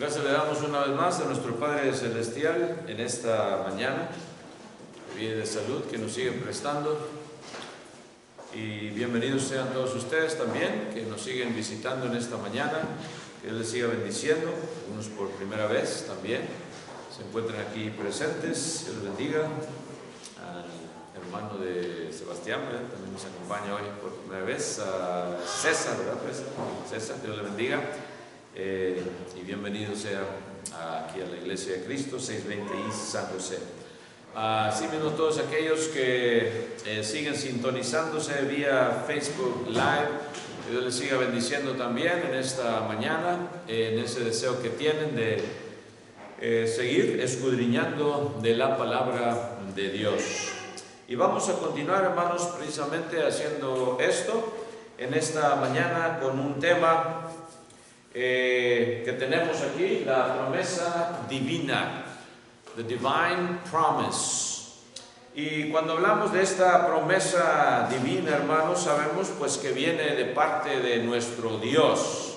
Gracias le damos una vez más a nuestro Padre Celestial en esta mañana, de vida y de salud que nos sigue prestando. Y bienvenidos sean todos ustedes también, que nos siguen visitando en esta mañana. Que Dios les siga bendiciendo, algunos por primera vez también se encuentran aquí presentes. Dios les bendiga. Al hermano de Sebastián, ¿verdad? También nos acompaña hoy por primera vez, a César, ¿verdad? César, Dios le bendiga. Y bienvenido sea aquí a la Iglesia de Cristo, 620 y San José. Así mismo todos aquellos que siguen sintonizándose vía Facebook Live, que Dios les siga bendiciendo también en esta mañana, en ese deseo que tienen de seguir escudriñando de la palabra de Dios. Y vamos a continuar, hermanos, precisamente haciendo esto en esta mañana con un tema que tenemos aquí, la promesa divina, the divine promise. Y cuando hablamos de esta promesa divina, hermanos, sabemos pues que viene de parte de nuestro Dios.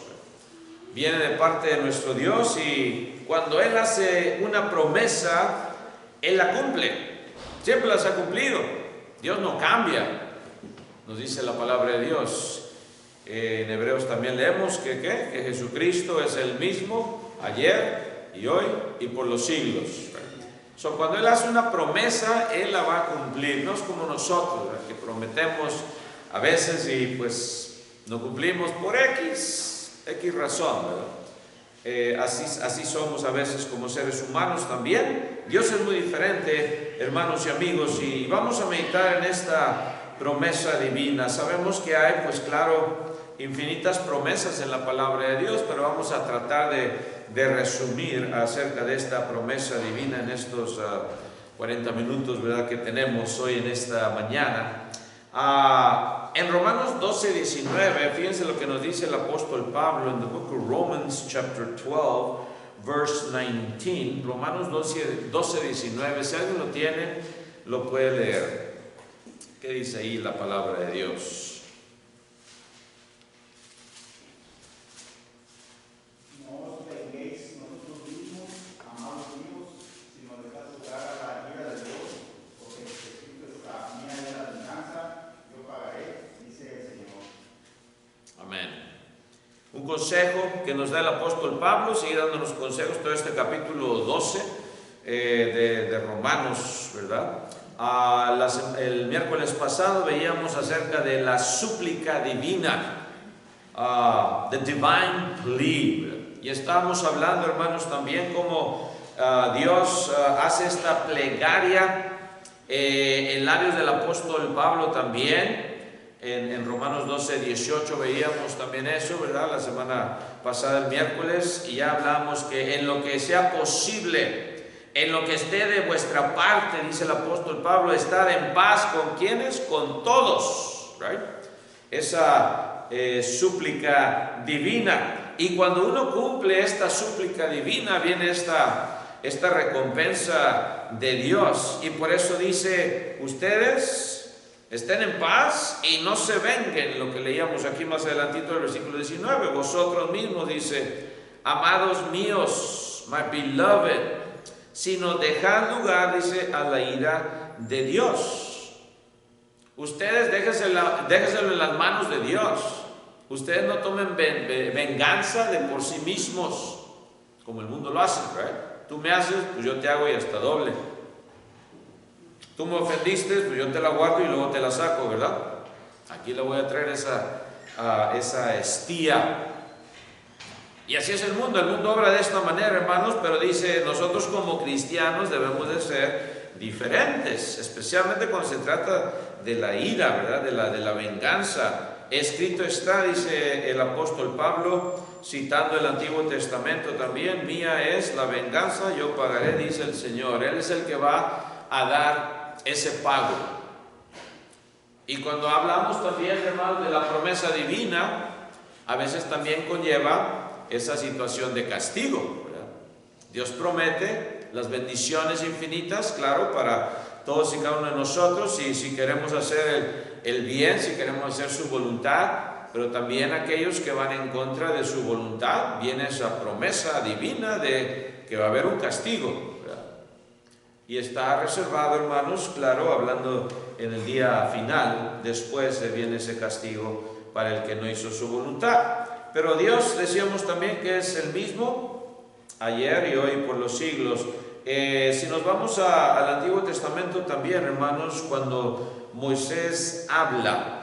Viene de parte de nuestro Dios, y cuando Él hace una promesa, Él la cumple. Siempre las ha cumplido. Dios no cambia, nos dice la palabra de Dios. En Hebreos también leemos que Jesucristo es el mismo ayer y hoy y por los siglos. Cuando Él hace una promesa, Él la va a cumplir. No es como nosotros, ¿verdad?, que prometemos a veces y pues no cumplimos por X razón, ¿verdad? Así somos a veces como seres humanos también. Dios es muy diferente, hermanos y amigos, y vamos a meditar en esta promesa divina. Sabemos que hay, pues claro, infinitas promesas en la palabra de Dios, pero vamos a tratar de resumir acerca de esta promesa divina en estos 40 minutos, ¿verdad?, que tenemos hoy en esta mañana. En Romanos 12:19, fíjense lo que nos dice el apóstol Pablo en the book of Romans chapter 12, verse 19. Romanos 12:19, si alguien lo tiene, lo puede leer. ¿Qué dice ahí la palabra de Dios? Un consejo que nos da el apóstol Pablo, sigue dándonos consejos todo este capítulo 12 de Romanos, ¿verdad? El miércoles pasado veíamos acerca de la súplica divina, the divine plea, y estábamos hablando, hermanos, también cómo Dios hace esta plegaria en labios del apóstol Pablo también. En Romanos 12:18 veíamos también eso, ¿verdad? La semana pasada, el miércoles, y ya hablamos que en lo que sea posible, en lo que esté de vuestra parte, dice el apóstol Pablo, estad en paz. ¿Con quiénes? Con todos, right? Esa súplica divina. Y cuando uno cumple esta súplica divina, viene esta recompensa de Dios. Y por eso dice, ustedes estén en paz y no se venguen, lo que leíamos aquí más adelantito del versículo 19. Vosotros mismos, dice, amados míos, my beloved, sino dejad lugar, dice, a la ira de Dios. Ustedes déjenselo en las manos de Dios. Ustedes no tomen venganza de por sí mismos, como el mundo lo hace, ¿right? Tú me haces, pues yo te hago y hasta doble. Tú me ofendiste, pues yo te la guardo y luego te la saco, ¿verdad? Aquí le voy a traer esa estía. Y así es el mundo obra de esta manera, hermanos, pero dice, nosotros como cristianos debemos de ser diferentes, especialmente cuando se trata de la ira, ¿verdad? De la venganza. Escrito está, dice el apóstol Pablo, citando el Antiguo Testamento también, mía es la venganza, yo pagaré, dice el Señor. Él es el que va a dar ese pago. Y cuando hablamos también, hermanos, de la promesa divina, a veces también conlleva esa situación de castigo, ¿verdad? Dios promete las bendiciones infinitas, claro, para todos y cada uno de nosotros, y si queremos hacer el bien si queremos hacer su voluntad, pero también aquellos que van en contra de su voluntad, viene esa promesa divina de que va a haber un castigo, ¿verdad? Y está reservado, hermanos, claro, hablando en el día final, después viene ese castigo para el que no hizo su voluntad. Pero Dios, decíamos también que es el mismo ayer y hoy por los siglos. Si nos vamos al Antiguo Testamento también, hermanos, cuando Moisés habla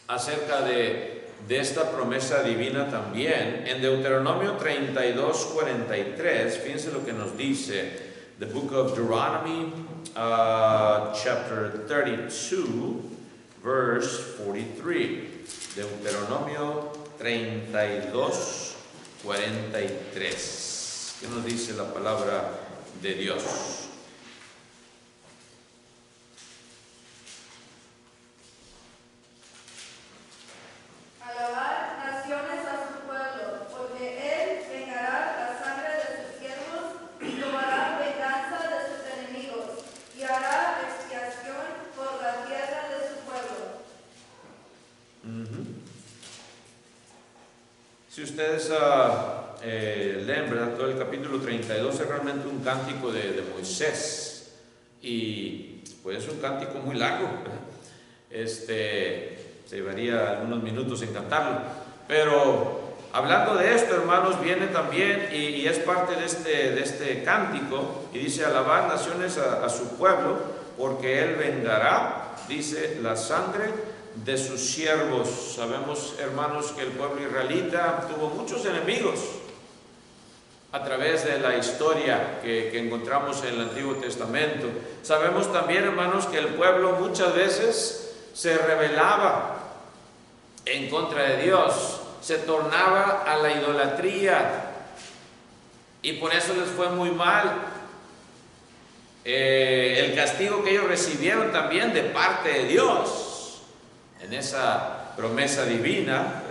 acerca de esta promesa divina también, en Deuteronomio 32:43, fíjense lo que nos dice, the book of Deuteronomy, chapter 32, verse 43, Deuteronomio 32:43. ¿Qué nos dice la palabra de Dios? Alabar naciones a su pueblo, porque él vengará la sangre de sus siervos y tomará venganza de sus enemigos y hará expiación por la tierra de su pueblo. Si ustedes leen, ¿verdad? Todo el capítulo 32 es realmente un cántico de Moisés, y pues es un cántico muy largo, ¿verdad? Se llevaría algunos minutos en cantarlo, pero hablando de esto, hermanos, viene también y es parte de este cántico, y dice: alabar naciones a su pueblo, porque él vengará, dice, la sangre de sus siervos. Sabemos, hermanos, que el pueblo israelita tuvo muchos enemigos a través de la historia que encontramos en el Antiguo Testamento. Sabemos también, hermanos, que el pueblo muchas veces se rebelaba en contra de Dios, se tornaba a la idolatría, y por eso les fue muy mal. El castigo que ellos recibieron también de parte de Dios en esa promesa divina,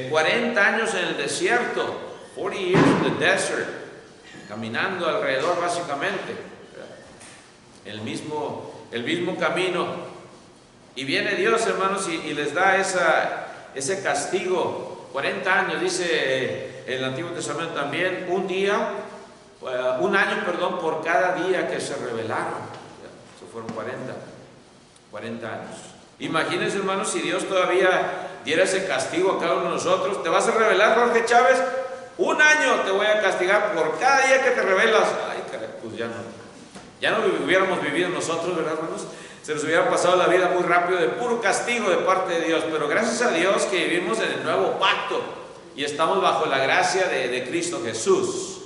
40 años en el desierto, 40 years in the desert, caminando alrededor básicamente, el mismo camino. Y viene Dios, hermanos, y les da ese castigo. 40 años, dice el Antiguo Testamento también, un año, por cada día que se rebelaron. Eso fueron 40 años. Imagínense, hermanos, si Dios todavía diera ese castigo a cada uno de nosotros. ¿Te vas a rebelar, Jorge Chávez? Un año te voy a castigar por cada día que te rebelas. Ay, caray, pues ya no lo hubiéramos vivido nosotros, ¿verdad, hermanos? Se nos hubiera pasado la vida muy rápido de puro castigo de parte de Dios. Pero gracias a Dios que vivimos en el nuevo pacto y estamos bajo la gracia de Cristo Jesús.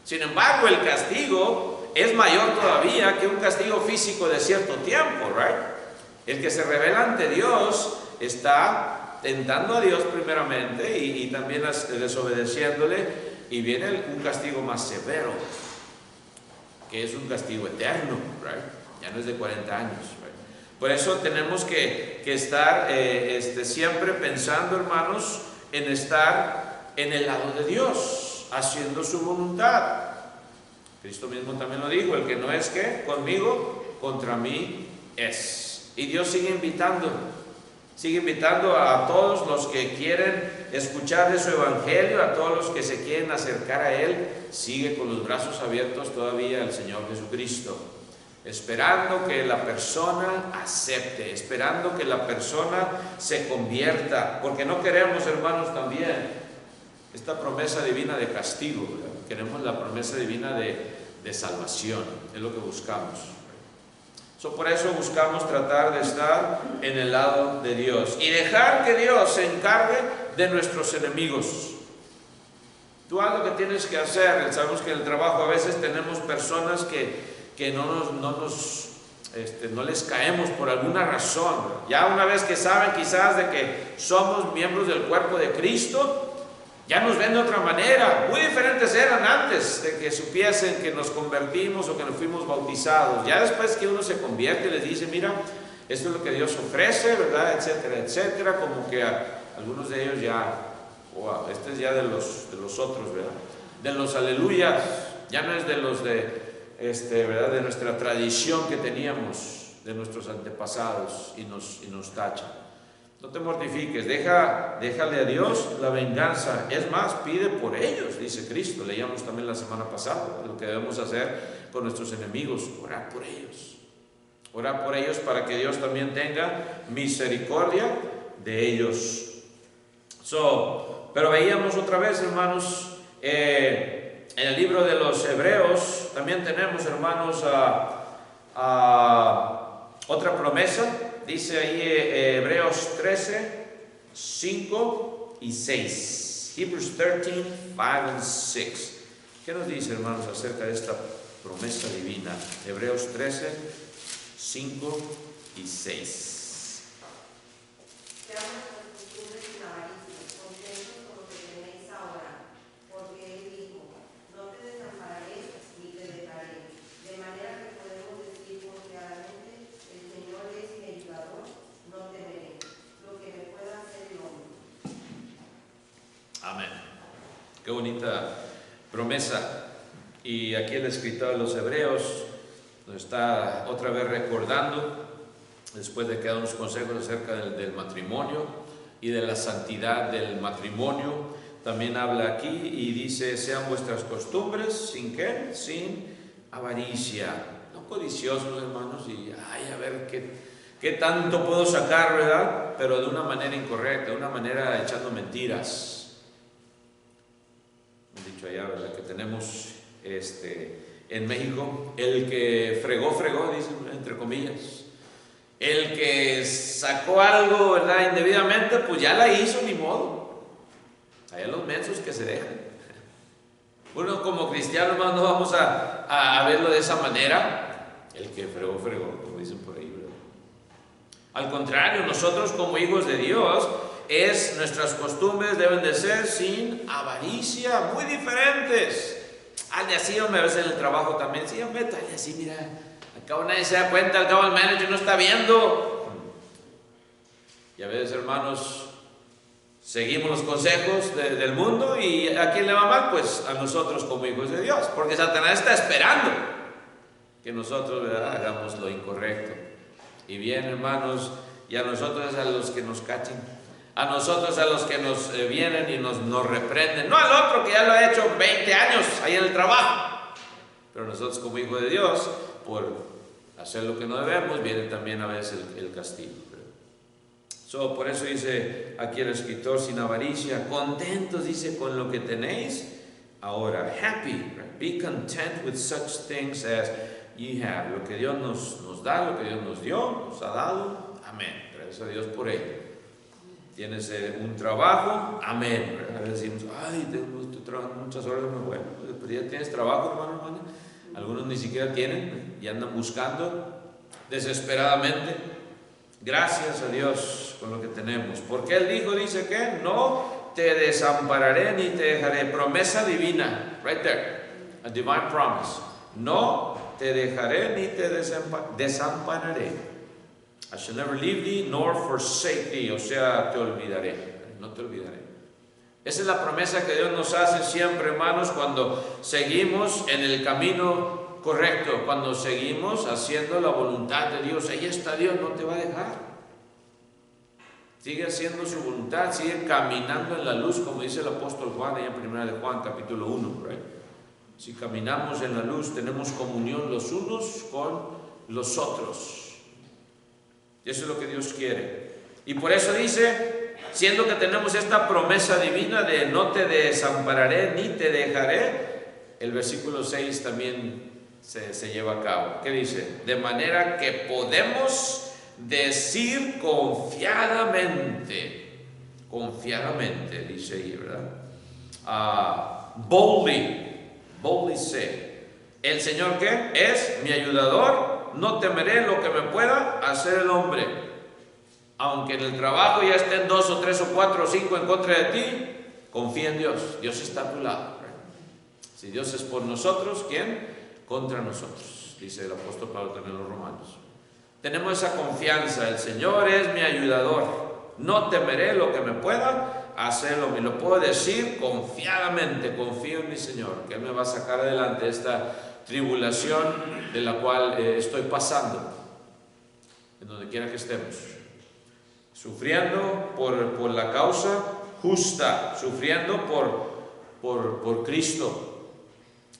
Sin embargo, el castigo es mayor todavía que un castigo físico de cierto tiempo, ¿right? El que se rebela ante Dios está tentando a Dios primeramente y también desobedeciéndole, y viene un castigo más severo, que es un castigo eterno, ¿right? Ya no es de 40 años, ¿right? Por eso tenemos que estar siempre pensando, hermanos, en estar en el lado de Dios, haciendo su voluntad. Cristo mismo también lo dijo: el que no es conmigo, contra mí es. Y Dios sigue invitando a todos los que quieren escuchar de su evangelio, a todos los que se quieren acercar a Él. Sigue con los brazos abiertos todavía al Señor Jesucristo, esperando que la persona acepte, esperando que la persona se convierta, porque no queremos, hermanos, también esta promesa divina de castigo, ¿verdad? Queremos la promesa divina de salvación, es lo que buscamos. Por eso buscamos tratar de estar en el lado de Dios y dejar que Dios se encargue de nuestros enemigos. Tú haz lo que tienes que hacer. Sabemos que en el trabajo a veces tenemos personas que no les caemos por alguna razón. Ya una vez que saben quizás de que somos miembros del cuerpo de Cristo, ya nos ven de otra manera. Muy diferentes eran antes de que supiesen que nos convertimos o que nos fuimos bautizados. Ya después que uno se convierte, les dice: mira, esto es lo que Dios ofrece, ¿verdad? Etcétera, etcétera. Como que algunos de ellos ya, wow, este es ya de los otros, ¿verdad? De los aleluyas, ya no es de los ¿verdad? De nuestra tradición que teníamos de nuestros antepasados y nos tacha. No te mortifiques, déjale a Dios la venganza. Es más, pide por ellos, dice Cristo. Leíamos también la semana pasada lo que debemos hacer con nuestros enemigos, orar por ellos. Orar por ellos para que Dios también tenga misericordia de ellos. Pero veíamos otra vez, hermanos, en el libro de los Hebreos, también tenemos, hermanos, otra promesa. Dice ahí Hebreos 13, 5 y 6. Hebrews 13, 5 and 6. ¿Qué nos dice, hermanos, acerca de esta promesa divina? Hebreos 13, 5 y 6. Amén. Qué bonita promesa. Y aquí el escritor de los Hebreos nos está otra vez recordando, después de que da unos consejos acerca del matrimonio y de la santidad del matrimonio. También habla aquí y dice: sean vuestras costumbres, ¿sin qué? Sin avaricia. No codiciosos, hermanos, y a ver qué tanto puedo sacar, ¿verdad? Pero de una manera incorrecta, de una manera echando mentiras. Dicho allá, ¿verdad? Que tenemos en México, el que fregó, dicen, entre comillas. El que sacó algo, ¿verdad?, indebidamente, pues ya la hizo, ni modo. Hay los mensos que se dejan. Uno como cristiano, hermano, no vamos a verlo de esa manera. El que fregó, como dicen por ahí, ¿verdad? Al contrario, nosotros como hijos de Dios, nuestras costumbres deben de ser sin avaricia, muy diferentes. Hazle así, hombre, a veces en el trabajo también. Sí, hombre, hazle así, mira, al cabo nadie se da cuenta, al cabo el manager no está viendo. Y a veces, hermanos, seguimos los consejos del mundo, y ¿a quién le va mal? Pues a nosotros como hijos de Dios, porque Satanás está esperando que nosotros, ¿verdad?, hagamos lo incorrecto. Y bien, hermanos, y a nosotros a los que nos cachen, a nosotros a los que nos vienen y nos reprenden, no al otro que ya lo ha hecho 20 años ahí en el trabajo, pero nosotros como hijos de Dios, por hacer lo que no debemos, viene también a veces el castigo. Por eso dice aquí el escritor: sin avaricia, contentos, dice, con lo que tenéis ahora. Happy, right? Be content with such things as ye have. Lo que Dios nos da, lo que Dios nos dio, nos ha dado. Amén. Gracias a Dios por ello. Tienes un trabajo, amén. A veces decimos: ay, estoy trabajando muchas horas. Bueno, pues ya tienes trabajo, hermano. Algunos ni siquiera tienen y andan buscando desesperadamente. Gracias a Dios con lo que tenemos, porque Él dice que no te desampararé ni te dejaré. Promesa divina, right there, a divine promise. No te dejaré ni te desampararé. I shall never leave thee nor forsake thee. O sea, te olvidaré, no te olvidaré. Esa es la promesa que Dios nos hace siempre, hermanos, cuando seguimos en el camino correcto, cuando seguimos haciendo la voluntad de Dios. Ahí está Dios, no te va a dejar. Sigue haciendo su voluntad, sigue caminando en la luz, como dice el apóstol Juan, ahí en 1 de Juan, capítulo 1. Right? Si caminamos en la luz, tenemos comunión los unos con los otros. Y eso es lo que Dios quiere. Y por eso dice, siendo que tenemos esta promesa divina de no te desampararé ni te dejaré, el versículo 6 también se lleva a cabo. ¿Qué dice? De manera que podemos decir confiadamente, dice ahí, ¿verdad? Boldly say. ¿El Señor qué? Es mi ayudador. No temeré lo que me pueda hacer el hombre. Aunque en el trabajo ya estén 2 o 3 o 4 o 5 en contra de ti, confía en Dios. Dios está a tu lado. Si Dios es por nosotros, ¿quién? Contra nosotros, dice el apóstol Pablo también en los Romanos. Tenemos esa confianza. El Señor es mi ayudador. No temeré lo que me pueda hacerlo. Me lo puedo decir confiadamente. Confío en mi Señor, que Él me va a sacar adelante esta tribulación de la cual estoy pasando. en donde quiera que estemos, sufriendo por la causa justa, sufriendo por Cristo,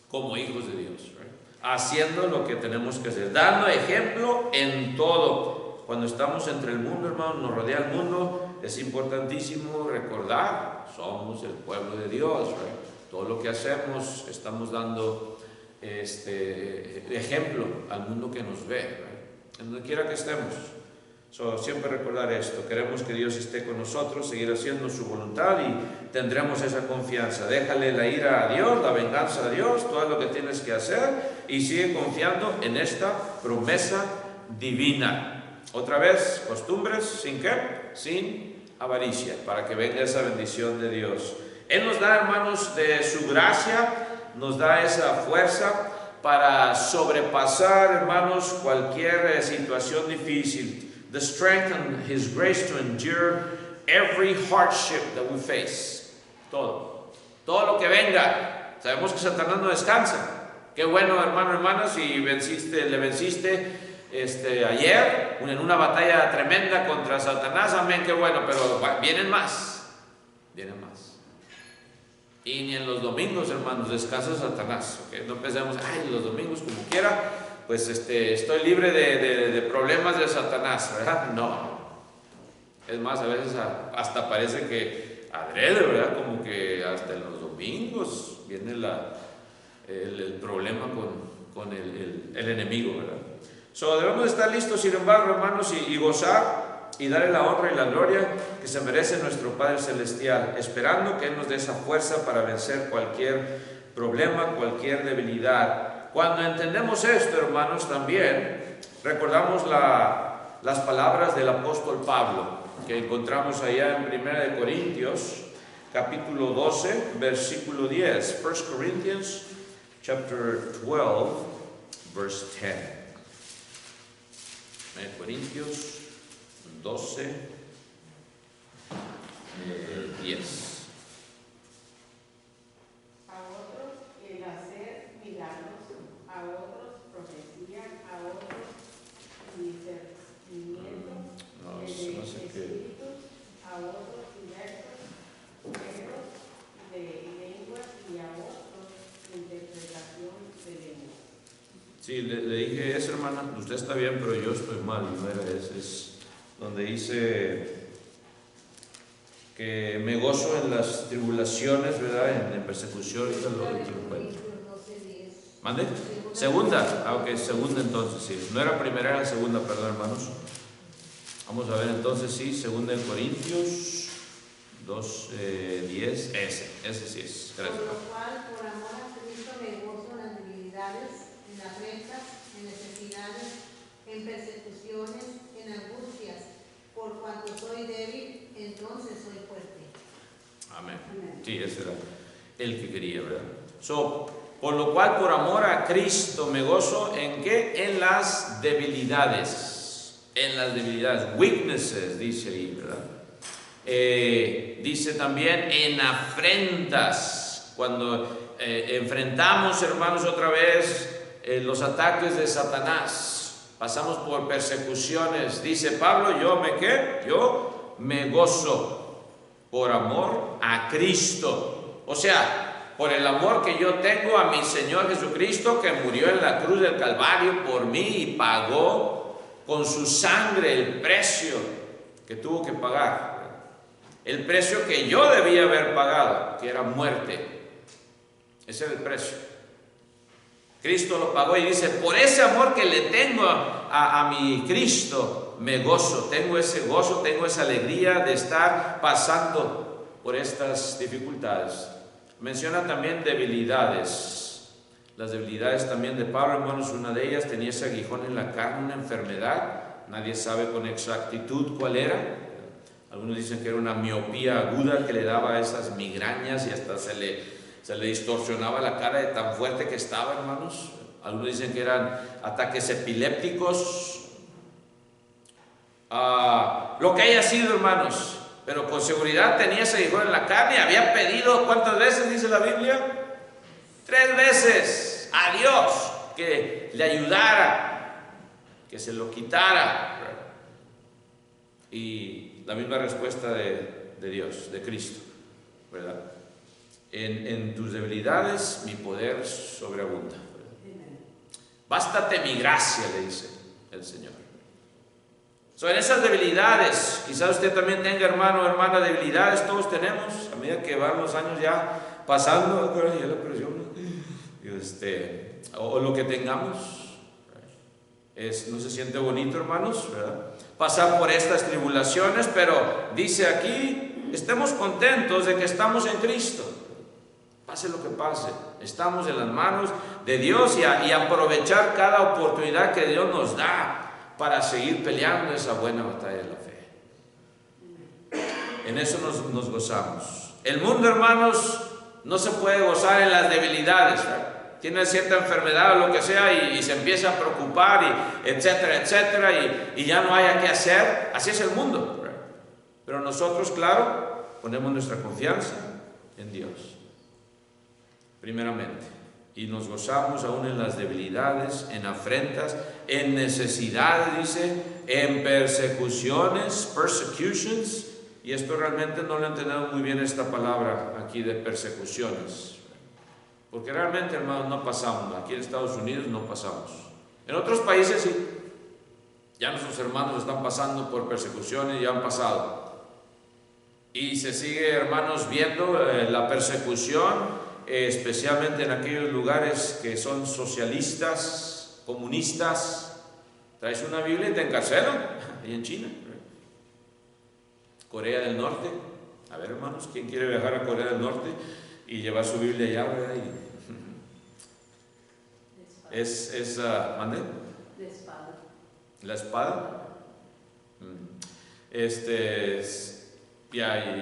como hijos de Dios, ¿right? Haciendo lo que tenemos que hacer, dando ejemplo en todo. Cuando estamos entre el mundo, hermanos, nos rodea el mundo, es importantísimo recordar, somos el pueblo de Dios, ¿right? Todo lo que hacemos, estamos dando ejemplo al mundo que nos ve, ¿right? En donde quiera que estemos. Siempre recordar esto, queremos que Dios esté con nosotros, seguir haciendo su voluntad y tendremos esa confianza. Déjale la ira a Dios, la venganza a Dios, todo lo que tienes que hacer y sigue confiando en esta promesa divina. Otra vez, costumbres, ¿sin qué? Sin avaricia, para que venga esa bendición de Dios. Él nos da, hermanos, de su gracia, nos da esa fuerza para sobrepasar, hermanos, cualquier situación difícil. The strength and His grace to endure every hardship that we face. Todo lo que venga. Sabemos que Satanás no descansa. Qué bueno, hermano, hermana, si le venciste ayer en una batalla tremenda contra Satanás, amén, qué bueno, pero vienen más. Y ni en los domingos, hermanos, descansa Satanás, ¿okay? No pensemos, los domingos como quiera, pues estoy libre de problemas de Satanás, ¿verdad? No. Es más, a veces hasta parece que adrede, ¿verdad? Como que hasta en los domingos viene el problema con el enemigo, ¿verdad? Debemos estar listos, sin embargo, hermanos, y gozar y darle la honra y la gloria que se merece nuestro Padre Celestial, esperando que Él nos dé esa fuerza para vencer cualquier problema, cualquier debilidad. Cuando entendemos esto, hermanos, también recordamos las palabras del apóstol Pablo, que encontramos allá en 1 Corintios, capítulo 12, versículo 10. 1 Corinthians, chapter 12, verse 10. 1 Corintios 12, 10. A otros el hacer milagros, a otros profecía, a otros discernimiento de espíritus, a otros diversos de lenguas y a otros interpretación de lenguas. Sí, le dije eso, hermana, usted está bien, pero yo estoy mal, no era ese, es donde dice que me gozo en las tribulaciones, ¿verdad? En persecución. ¿Mande? Segunda. Ok, segunda entonces, sí. No era primera, era segunda, perdón, hermanos. Vamos a ver entonces, sí, segunda de Corintios 2, 10, ese sí es. Gracias. Por lo cual, por amor a Cristo, me gozo en las debilidades, en las afrentas, en necesidades, en persecuciones, en angustias, por cuanto soy débil, entonces soy fuerte. Amén. Sí, ese era el que quería, ¿verdad? Por lo cual, por amor a Cristo, me gozo ¿en qué? En las debilidades. En las debilidades. Weaknesses, dice ahí, ¿verdad? Dice también en afrentas. Cuando enfrentamos, hermanos, otra vez los ataques de Satanás. Pasamos por persecuciones. Dice Pablo, ¿yo me gozo por amor a Cristo. O sea, por el amor que yo tengo a mi Señor Jesucristo, que murió en la cruz del Calvario por mí y pagó con su sangre el precio que tuvo que pagar. El precio que yo debía haber pagado, que era muerte. Ese era el precio. Cristo lo pagó y dice, por ese amor que le tengo a mi Cristo, me gozo, tengo ese gozo, tengo esa alegría de estar pasando por estas dificultades. Menciona también debilidades. Las debilidades también de Pablo, hermanos, una de ellas tenía ese aguijón en la carne, una enfermedad, nadie sabe con exactitud cuál era. Algunos dicen que era una miopía aguda que le daba esas migrañas y hasta se le distorsionaba la cara de tan fuerte que estaba, hermanos. Algunos dicen que eran ataques epilépticos. Lo que haya sido, hermanos, pero con seguridad tenía ese aguijón en la carne. Había pedido, ¿cuántas veces dice la Biblia? 3 veces a Dios que le ayudara, que se lo quitara. Y la misma respuesta de Dios, de Cristo, ¿verdad? En tus debilidades mi poder sobreabunda. Bástate mi gracia, le dice el Señor. En esas debilidades, quizás usted también tenga, hermano o hermana, debilidades, todos tenemos, a medida que van los años ya pasando, ya la presión, o lo que tengamos, no se siente bonito, hermanos, ¿verdad? Pasar por estas tribulaciones, pero dice aquí, estemos contentos de que estamos en Cristo. Pase lo que pase, estamos en las manos de Dios y aprovechar cada oportunidad que Dios nos da para seguir peleando esa buena batalla de la fe. En eso nos gozamos. El mundo, hermanos, no se puede gozar en las debilidades, ¿verdad? Tiene cierta enfermedad o lo que sea y se empieza a preocupar, y etcétera, etcétera, y ya no haya qué hacer. Así es el mundo, ¿verdad? Pero nosotros, claro, ponemos nuestra confianza en Dios, primeramente. Y nos gozamos aún en las debilidades, en afrentas, en necesidades, dice, en persecutions. Y esto realmente no lo entendemos muy bien, esta palabra aquí de persecuciones. Porque realmente, hermanos, no pasamos. Aquí en Estados Unidos no pasamos. En otros países sí. Ya nuestros hermanos están pasando por persecuciones, ya han pasado. Y se sigue, hermanos, viendo la persecución, especialmente en aquellos lugares que son socialistas, comunistas. Traes una Biblia y te encarcelan, ahí en China. Corea del Norte. A ver, hermanos, ¿quién quiere viajar a Corea del Norte y llevar su Biblia allá, ¿verdad? ¿Mande? La espada. ¿La espada?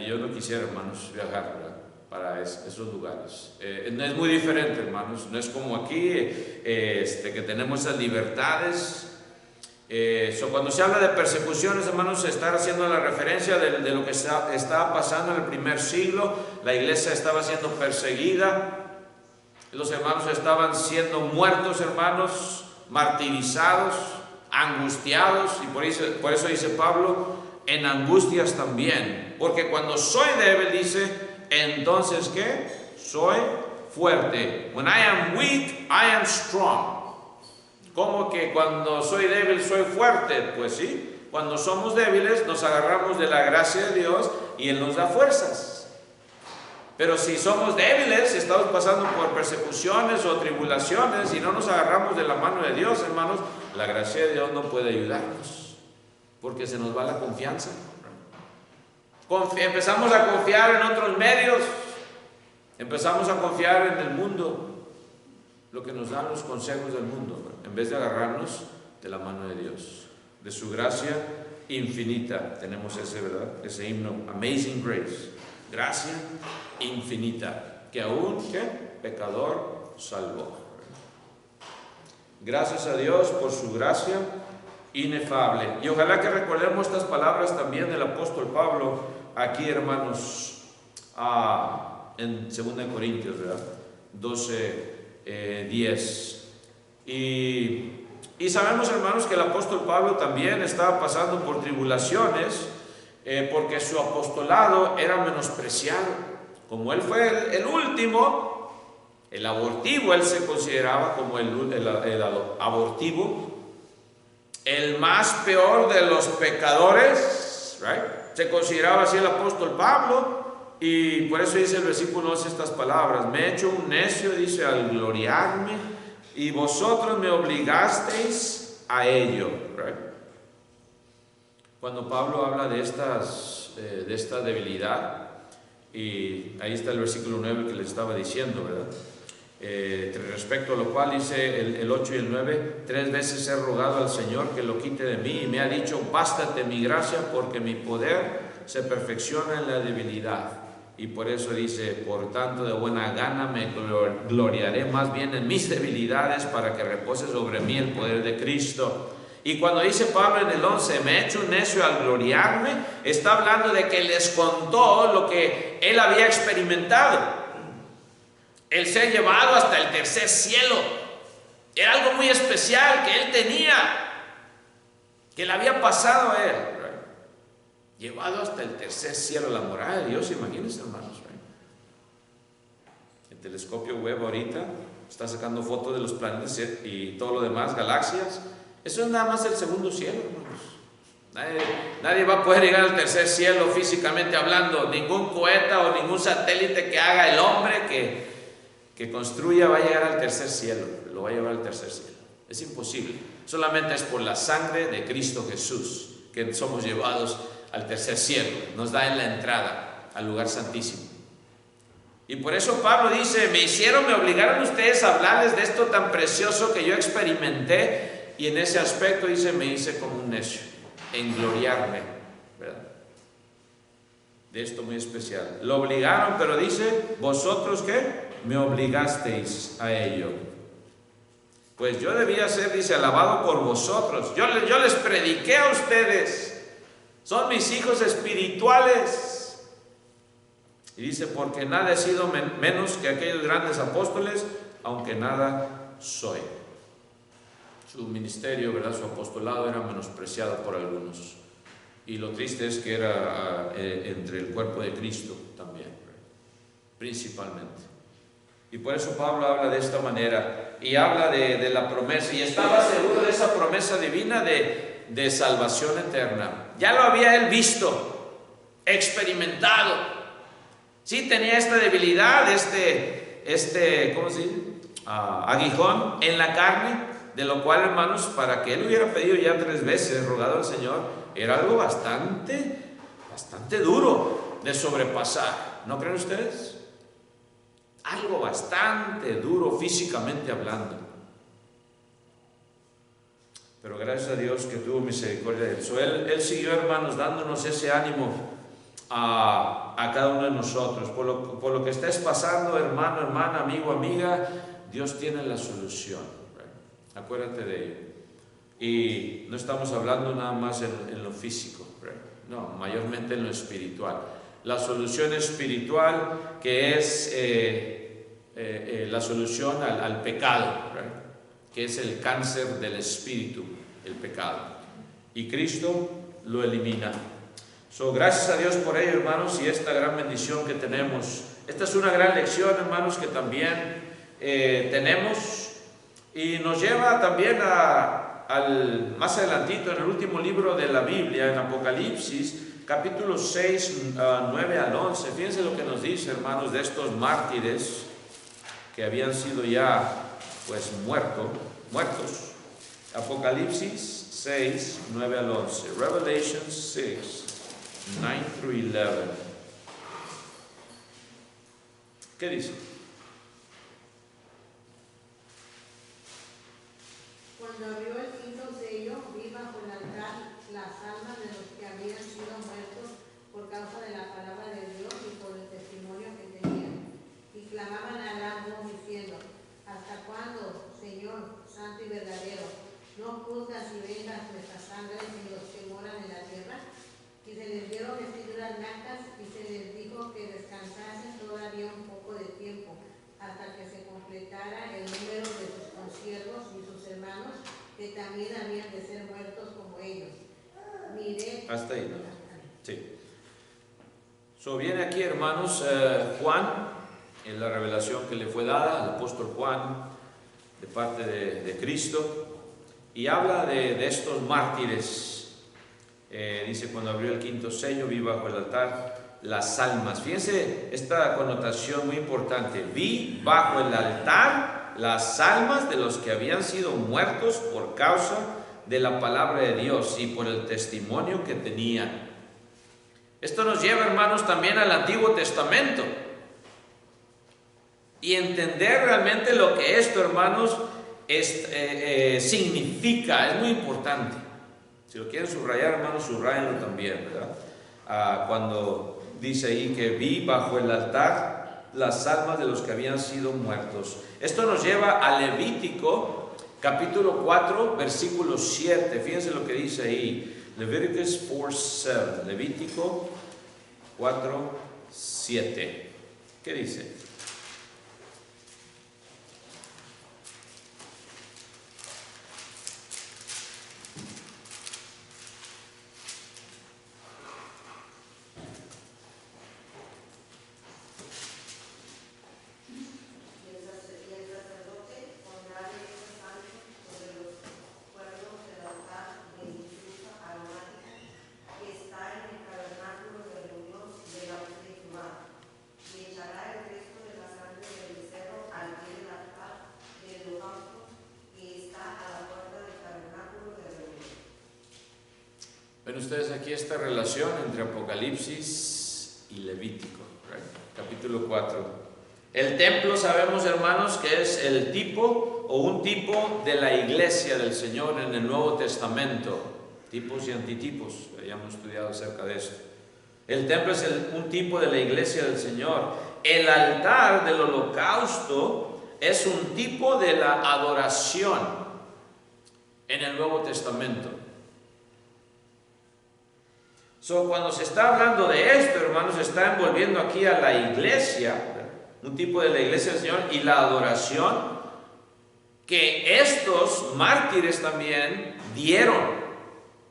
Yo no quisiera, hermanos, viajar, ¿verdad?, para esos lugares. No es muy diferente, hermanos. No es como aquí, que tenemos esas libertades. Cuando se habla de persecuciones, hermanos, se está haciendo la referencia de lo que estaba pasando en el primer siglo. La iglesia estaba siendo perseguida. Los hermanos estaban siendo muertos, hermanos, martirizados, angustiados. Y por eso dice Pablo, en angustias también. Porque cuando soy débil, dice, entonces, ¿qué? Soy fuerte. When I am weak, I am strong. ¿Cómo que cuando soy débil soy fuerte? Pues sí, cuando somos débiles nos agarramos de la gracia de Dios y Él nos da fuerzas. Pero si somos débiles, estamos pasando por persecuciones o tribulaciones y no nos agarramos de la mano de Dios, hermanos, la gracia de Dios no puede ayudarnos, porque se nos va la confianza. Empezamos a confiar en otros medios, empezamos a confiar en el mundo, lo que nos dan los consejos del mundo, en vez de agarrarnos de la mano de Dios, de su gracia infinita. Tenemos ese, ¿verdad?, ese himno, Amazing Grace, gracia infinita, que aún, ¿qué?, pecador salvó. Gracias a Dios por su gracia inefable. Y ojalá que recordemos estas palabras también del apóstol Pablo aquí, hermanos, en 2 Corintios, ¿verdad?, 12:10. Y sabemos, hermanos, que el apóstol Pablo también estaba pasando por tribulaciones, porque su apostolado era menospreciado. Como él fue el último, el abortivo, él se consideraba como el abortivo, el más peor de los pecadores, right? Se consideraba así el apóstol Pablo. Y por eso dice el versículo 11 estas palabras: me he hecho un necio, dice, al gloriarme, y vosotros me obligasteis a ello. Right? Cuando Pablo habla de esta debilidad, y ahí está el versículo 9 que les estaba diciendo, ¿verdad? Respecto a lo cual dice el 8 y el 9: 3 veces he rogado al Señor que lo quite de mí, y me ha dicho, bástate mi gracia, porque mi poder se perfecciona en la debilidad. Y por eso dice, por tanto de buena gana me gloriaré más bien en mis debilidades, para que repose sobre mí el poder de Cristo. Y cuando dice Pablo en el 11, me he hecho un necio al gloriarme, está hablando de que les contó lo que él había experimentado, el ser llevado hasta el tercer cielo. Era algo muy especial que él tenía, que le había pasado a él. llevado hasta el tercer cielo, la morada de Dios, imagínense, hermanos. El telescopio Webb ahorita está sacando fotos de los planetas y todo lo demás, galaxias. Eso es nada más el segundo cielo, hermanos. Nadie va a poder llegar al tercer cielo físicamente hablando. Ningún cohete o ningún satélite que haga el hombre que construya va a llegar al tercer cielo. Lo va a llevar al tercer cielo. Es imposible. Solamente es por la sangre de Cristo Jesús que somos llevados al tercer cielo. Nos da en la entrada al lugar santísimo. Y por eso Pablo dice: me obligaron ustedes a hablarles de esto tan precioso que yo experimenté, y en ese aspecto dice, me hice como un necio, en gloriarme, ¿verdad? De esto muy especial. Lo obligaron, pero dice, ¿vosotros qué? Me obligasteis a ello. Pues yo debía ser, dice, alabado por vosotros. Yo les prediqué a ustedes. Son mis hijos espirituales. Y dice, porque nada he sido menos que aquellos grandes apóstoles, aunque nada soy. Su ministerio, ¿verdad?, su apostolado era menospreciado por algunos. Y lo triste es que era entre el cuerpo de Cristo también, principalmente. Y por eso Pablo habla de esta manera, y habla de la promesa, y estaba seguro de esa promesa divina de salvación eterna. Ya lo había él visto, experimentado. Sí tenía esta debilidad, ¿cómo se dice? Aguijón en la carne, de lo cual, hermanos, para que él hubiera pedido ya 3 veces, rogado al Señor, era algo bastante duro de sobrepasar. ¿No creen ustedes? Algo bastante duro físicamente hablando. Pero gracias a Dios que tuvo misericordia de él. Él siguió, hermanos, dándonos ese ánimo a cada uno de nosotros. Por lo que estés pasando, hermano, hermana, amigo, amiga, Dios tiene la solución. Acuérdate de ello. Y no estamos hablando nada más en lo físico, no, mayormente en lo espiritual. La solución espiritual, que es la solución al pecado, que es el cáncer del espíritu, el pecado. Y Cristo lo elimina. Gracias a Dios por ello, hermanos, y esta gran bendición que tenemos. Esta es una gran lección, hermanos, que también tenemos, y nos lleva también más adelantito, en el último libro de la Biblia, en Apocalipsis, capítulo 6, 9 al 11. Fíjense lo que nos dice, hermanos, de estos mártires que habían sido ya, pues, muertos. Apocalipsis 6, 9 al 11. Revelation 6, 9 through 11. ¿Qué dice? Cuando abrió el quinto sello, vi bajo el altar las almas de los que habían sido muertos por causa de la palabra de Dios y por el testimonio que tenían. Y clamaban a gran voz diciendo: ¿hasta cuándo, Señor, santo y verdadero, no juzgas y vengas nuestra sangre en los que moran en la tierra? Y se les dieron vestiduras blancas y se les dijo que descansasen todavía un poco de tiempo, hasta que se completara el número de sus consiervos y sus hermanos, que también habían de ser muertos como ellos. Miré. Hasta ahí, ¿no? Sí. Viene aquí, hermanos, Juan, en la revelación que le fue dada al apóstol Juan, de parte de Cristo, y habla de estos mártires. Dice, cuando abrió el quinto sello, vi bajo el altar las almas. Fíjense esta connotación muy importante. Vi bajo el altar las almas de los que habían sido muertos por causa de la palabra de Dios y por el testimonio que tenían. Esto nos lleva, hermanos, también al Antiguo Testamento, y entender realmente lo que esto, hermanos, significa. Es muy importante. Si lo quieren subrayar, hermanos, subrayenlo también, ¿verdad? Cuando dice ahí que vi bajo el altar las almas de los que habían sido muertos. Esto nos lleva a Levítico, capítulo 4, versículo 7. Fíjense lo que dice ahí. Leviticus 4:7. Levítico 4:7. ¿Qué dice? Ven ustedes aquí esta relación entre Apocalipsis y Levítico, right? Capítulo 4. El templo sabemos, hermanos, que es el tipo o un tipo de la iglesia del Señor en el Nuevo Testamento. Tipos y antitipos, ya hemos estudiado acerca de esto. El templo es un tipo de la iglesia del Señor. El altar del holocausto es un tipo de la adoración en el Nuevo Testamento. Cuando se está hablando de esto, hermanos, se está envolviendo aquí a la iglesia, un tipo de la iglesia del Señor, y la adoración que estos mártires también dieron,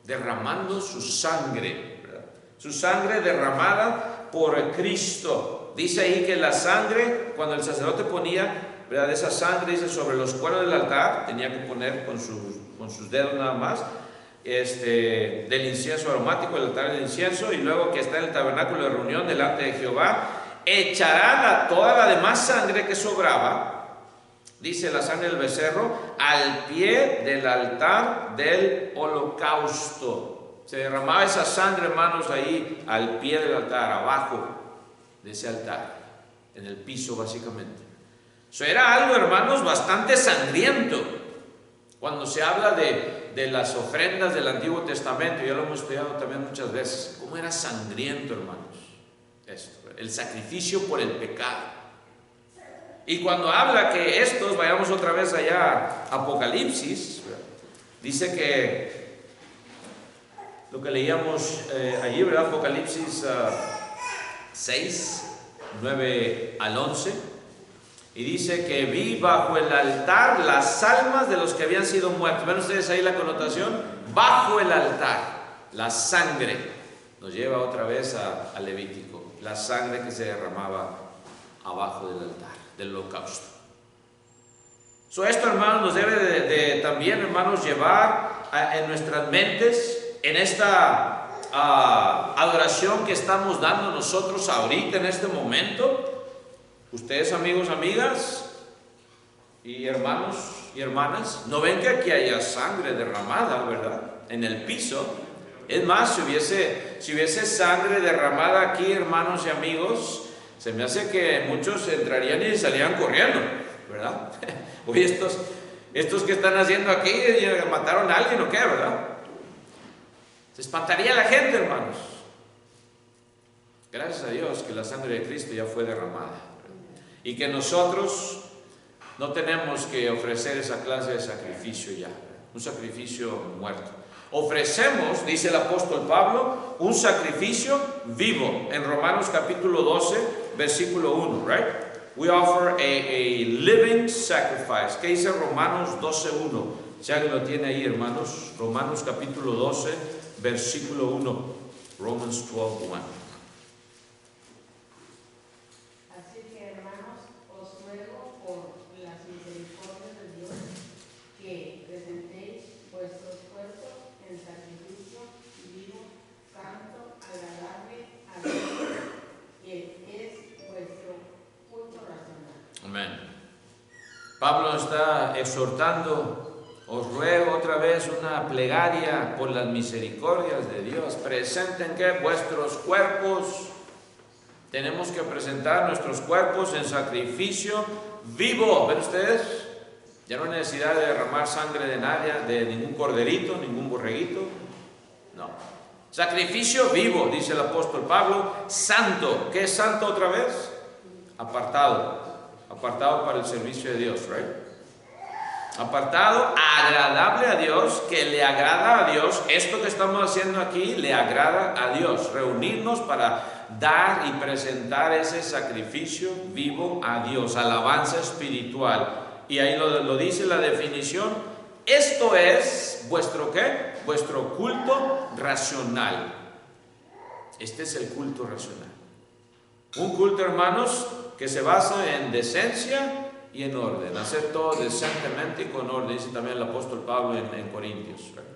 derramando su sangre, ¿verdad? Su sangre derramada por Cristo. Dice ahí que la sangre, cuando el sacerdote ponía, ¿verdad?, esa sangre, dice, sobre los cuernos del altar, tenía que poner con sus dedos nada más, del incienso aromático, el altar del incienso, y luego que está en el tabernáculo de reunión delante de Jehová, echarán a toda la demás sangre que sobraba, dice la sangre del becerro, al pie del altar del holocausto. Se derramaba esa sangre, hermanos, ahí al pie del altar, abajo de ese altar, en el piso básicamente. Eso era algo, hermanos, bastante sangriento. Cuando se habla de las ofrendas del Antiguo Testamento, ya lo hemos estudiado también muchas veces, cómo era sangriento, hermanos, esto, el sacrificio por el pecado. Y cuando habla que estos, vayamos otra vez allá a Apocalipsis, dice que lo que leíamos allí, ¿verdad? Apocalipsis 6, 9 al 11, y dice que vi bajo el altar las almas de los que habían sido muertos. ¿Ven ustedes ahí la connotación? Bajo el altar, la sangre, nos lleva otra vez a Levítico, la sangre que se derramaba abajo del altar, del holocausto. Esto, hermanos, nos debe de también, hermanos, llevar en nuestras mentes, en esta adoración que estamos dando nosotros ahorita, en este momento. Ustedes, amigos, amigas, y hermanos y hermanas, ¿no ven que aquí haya sangre derramada, verdad?, en el piso? Es más, si hubiese sangre derramada aquí, hermanos y amigos, se me hace que muchos entrarían y salían corriendo, ¿verdad? Oye, estos que están haciendo aquí, ¿mataron a alguien o qué, verdad? Se espantaría la gente, hermanos. Gracias a Dios que la sangre de Cristo ya fue derramada, y que nosotros no tenemos que ofrecer esa clase de sacrificio ya, un sacrificio muerto. Ofrecemos, dice el apóstol Pablo, un sacrificio vivo en Romanos capítulo 12, versículo 1, right? We offer a living sacrifice. ¿Qué dice Romanos 12:1? Si alguien lo tiene ahí, hermanos, Romanos capítulo 12, versículo 1. Romans 12:1. Así que, hermanos, os ruego por las misericordias de Dios que presentéis vuestros cuerpos en sacrificio vivo, santo, agradable a Dios, que es vuestro culto racional. Amén. Pablo está exhortando: os ruego otra vez una plegaria por las misericordias de Dios. Presenten que vuestros cuerpos, tenemos que presentar nuestros cuerpos en sacrificio vivo. ¿Ven ustedes? Ya no hay necesidad de derramar sangre de nadie, de ningún corderito, ningún borreguito. No. Sacrificio vivo, dice el apóstol Pablo, santo. ¿Qué es santo otra vez? Apartado. Apartado para el servicio de Dios, ¿right? Apartado, agradable a Dios, que le agrada a Dios. Esto que estamos haciendo aquí le agrada a Dios. Reunirnos para dar y presentar ese sacrificio vivo a Dios, alabanza espiritual. Y ahí lo dice la definición. Esto es vuestro ¿qué? Vuestro culto racional. Este es el culto racional. Un culto, hermanos, que se basa en decencia y en orden, hacer todo decentemente y con orden, dice también el apóstol Pablo en Corintios, ¿verdad?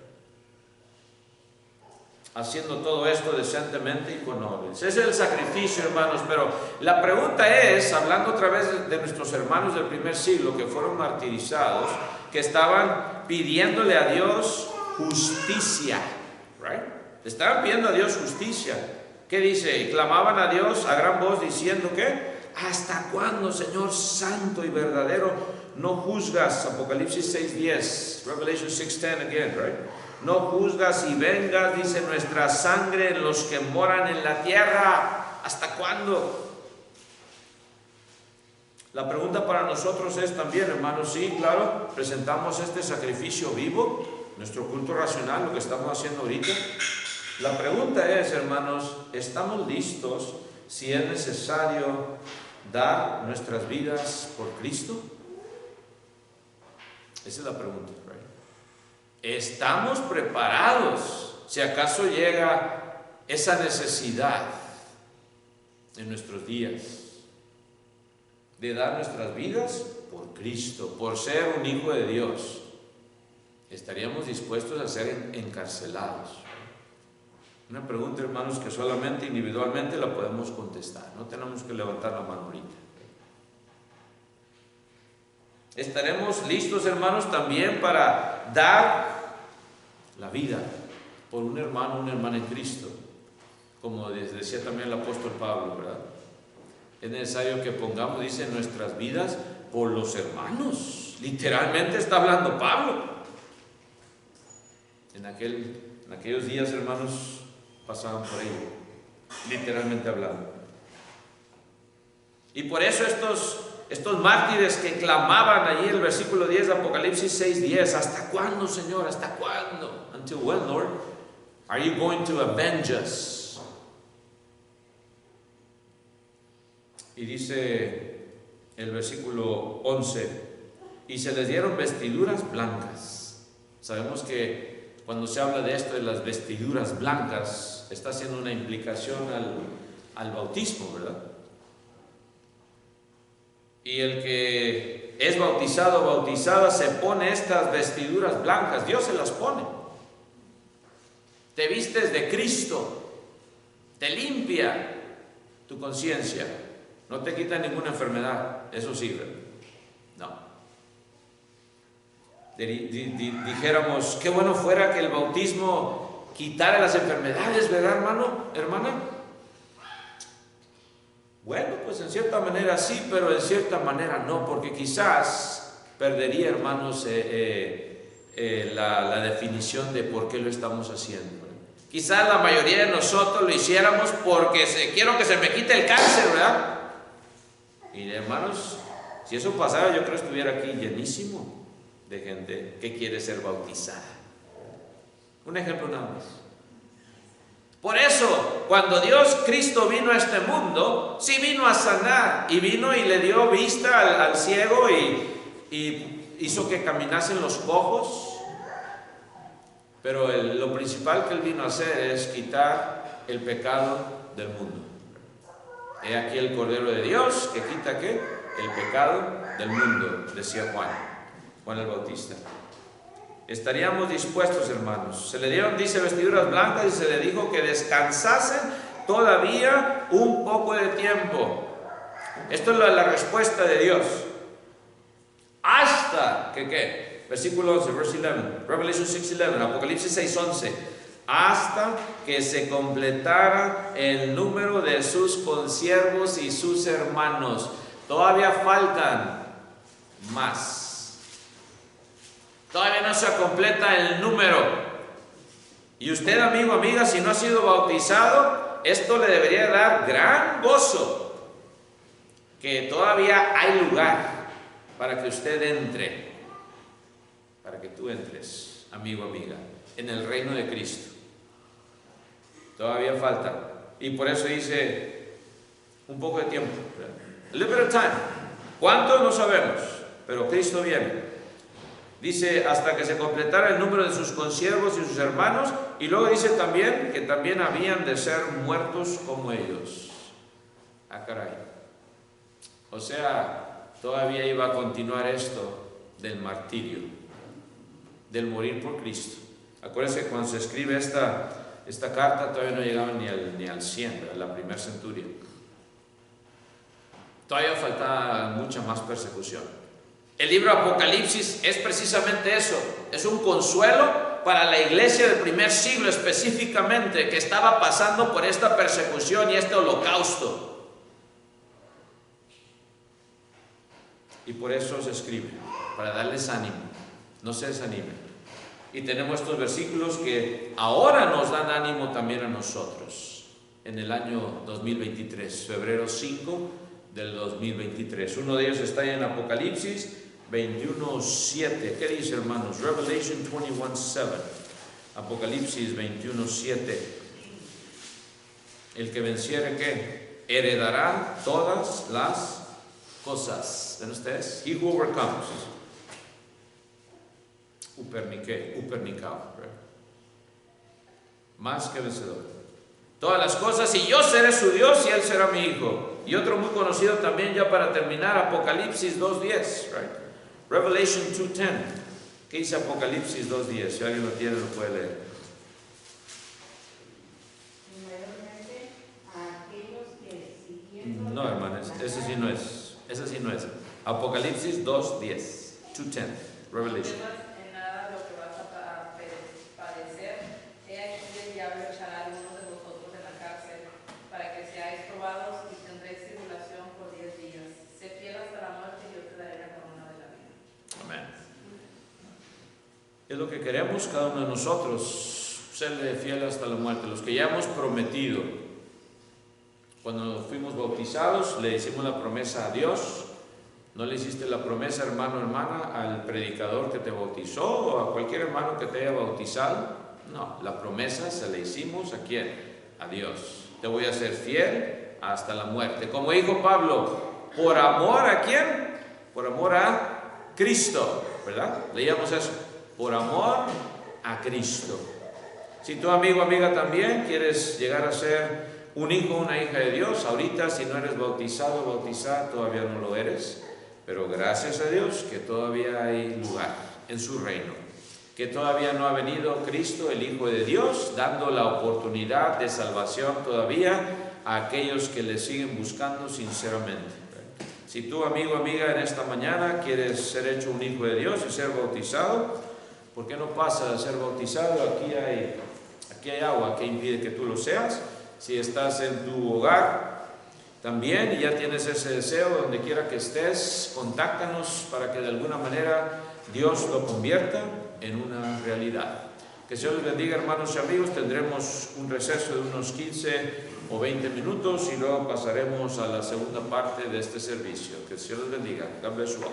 Haciendo todo esto decentemente y con orden. Ese es el sacrificio, hermanos. Pero la pregunta es, hablando otra vez de nuestros hermanos del primer siglo que fueron martirizados, que estaban pidiéndole a Dios justicia, right? Estaban pidiendo a Dios justicia. ¿Qué dice? Y clamaban a Dios a gran voz diciendo que ¿hasta cuándo, Señor santo y verdadero, no juzgas? Apocalipsis 6:10, Revelation 6:10 again, right? No juzgas y vengas, dice, nuestra sangre en los que moran en la tierra. ¿Hasta cuándo? La pregunta para nosotros es también, hermanos, sí, claro, presentamos este sacrificio vivo, nuestro culto racional, lo que estamos haciendo ahorita. La pregunta es, hermanos, ¿estamos listos si es necesario dar nuestras vidas por Cristo? Esa es la pregunta, right? ¿Estamos preparados si acaso llega esa necesidad en nuestros días de dar nuestras vidas por Cristo, por ser un hijo de Dios? ¿Estaríamos dispuestos a ser encarcelados? Una pregunta, hermanos, que solamente individualmente la podemos contestar. No tenemos que levantar la mano ahorita. ¿Estaremos listos, hermanos, también para dar la vida por un hermano, una hermana en Cristo? Como decía también el apóstol Pablo, ¿verdad? Es necesario que pongamos, dice, nuestras vidas por los hermanos. Literalmente está hablando Pablo. En aquellos días, hermanos, pasaban por ahí, literalmente hablando. Y por eso estos mártires que clamaban allí en el versículo 10 de Apocalipsis 6:10, ¿hasta cuándo, Señor? ¿Hasta cuándo? Until when, Lord, are you going to avenge us? Y dice el versículo 11, y se les dieron vestiduras blancas. Sabemos que cuando se habla de esto de las vestiduras blancas, está haciendo una implicación al bautismo, ¿verdad? Y el que es bautizado o bautizada se pone estas vestiduras blancas, Dios se las pone. Te vistes de Cristo, te limpia tu conciencia, no te quita ninguna enfermedad, eso sí, ¿verdad? No. Dijéramos, qué bueno fuera que el bautismo quitara las enfermedades, ¿verdad, hermana? Bueno, pues en cierta manera sí, pero en cierta manera no, porque quizás perdería, hermanos, la definición de por qué lo estamos haciendo. Quizás la mayoría de nosotros lo hiciéramos porque quiero que se me quite el cáncer, ¿verdad? Y hermanos, si eso pasara, yo creo que estuviera aquí llenísimo de gente que quiere ser bautizada. Un ejemplo nada más. Por eso, cuando Cristo vino a este mundo, sí vino a sanar, y vino y le dio vista al ciego y hizo que caminasen los cojos, pero lo principal que Él vino a hacer es quitar el pecado del mundo. He aquí el Cordero de Dios que quita ¿qué? El pecado del mundo, decía Juan el Bautista. Estaríamos dispuestos, hermanos. Se le dieron, dice, vestiduras blancas y se le dijo que descansasen todavía un poco de tiempo. Esto es la respuesta de Dios. Hasta que, ¿qué? Versículo 11, verse 11, Revelation 6:11, Apocalipsis 6:11. Hasta que se completara el número de sus consiervos y sus hermanos. Todavía faltan más. Todavía no se completa el número. Y usted, amigo, amiga, si no ha sido bautizado, esto le debería dar gran gozo. Que todavía hay lugar para que usted entre. Para que tú entres, amigo, amiga, en el reino de Cristo. Todavía falta. Y por eso dice un poco de tiempo. A little bit of time. ¿Cuánto? No sabemos. Pero Cristo viene. Dice, hasta que se completara el número de sus consiervos y sus hermanos, y luego dice también que también habían de ser muertos como ellos. Ah, caray. O sea, todavía iba a continuar esto del martirio, del morir por Cristo. Acuérdense, cuando se escribe esta carta, todavía no llegaba ni al 100, la primera centuria. Todavía faltaba mucha más persecución. El libro Apocalipsis es precisamente eso, es un consuelo para la iglesia del primer siglo específicamente, que estaba pasando por esta persecución y este holocausto. Y por eso se escribe, para darles ánimo, no se desanimen. Y tenemos estos versículos que ahora nos dan ánimo también a nosotros, en el año 2023, febrero 5 del 2023. Uno de ellos está en Apocalipsis 21:7. ¿Qué dice, hermanos? Revelation 21:7. Apocalipsis 21:7. El que venciere, ¿qué? Heredará todas las cosas. ¿Ven ustedes? He who overcomes. Upernicao. Más que vencedor. Todas las cosas, y yo seré su Dios y él será mi hijo. Y otro muy conocido también, ya para terminar, Apocalipsis 2:10, right? Revelation 2:10. ¿Qué dice Apocalipsis 2:10? Si alguien lo tiene, lo puede leer. Mayormente a aquellos que siguiendo. No, hermanos, ese sí no es. Ese sí no es. Apocalipsis 2:10. 2:10. Revelation. En nada lo que vas a padecer. He aquí el diablo echará a algunos de vosotros en la cárcel, para que seáis probados y tendréis tribulación por 10 días. Sé fiel hasta la muerte y yo te daré la corona de la vida. Amén. Es lo que queremos cada uno de nosotros, serle fiel hasta la muerte. Los que ya hemos prometido, cuando fuimos bautizados, le hicimos la promesa a Dios. ¿No le hiciste la promesa, hermano o hermana, al predicador que te bautizó o a cualquier hermano que te haya bautizado? No, la promesa se la hicimos ¿a quién? A Dios. Te voy a ser fiel hasta la muerte. Como dijo Pablo, ¿por amor a quién? Por amor a Cristo, ¿verdad? Leíamos eso. Por amor a Cristo. Si tu amigo o amiga también quieres llegar a ser un hijo o una hija de Dios, ahorita si no eres bautizado o bautizada, todavía no lo eres, pero gracias a Dios que todavía hay lugar en su reino, que todavía no ha venido Cristo, el Hijo de Dios, dando la oportunidad de salvación todavía a aquellos que le siguen buscando sinceramente. Si tú, amigo o amiga, en esta mañana quieres ser hecho un hijo de Dios y ser bautizado, ¿por qué no pasas a ser bautizado? Aquí hay agua que impide que tú lo seas. Si estás en tu hogar también y ya tienes ese deseo, donde quiera que estés, contáctanos para que de alguna manera Dios lo convierta en una realidad. Que Dios les bendiga, hermanos y amigos. Tendremos un receso de unos 15 o 20 minutos y luego pasaremos a la segunda parte de este servicio. Que Dios les bendiga. God bless you all.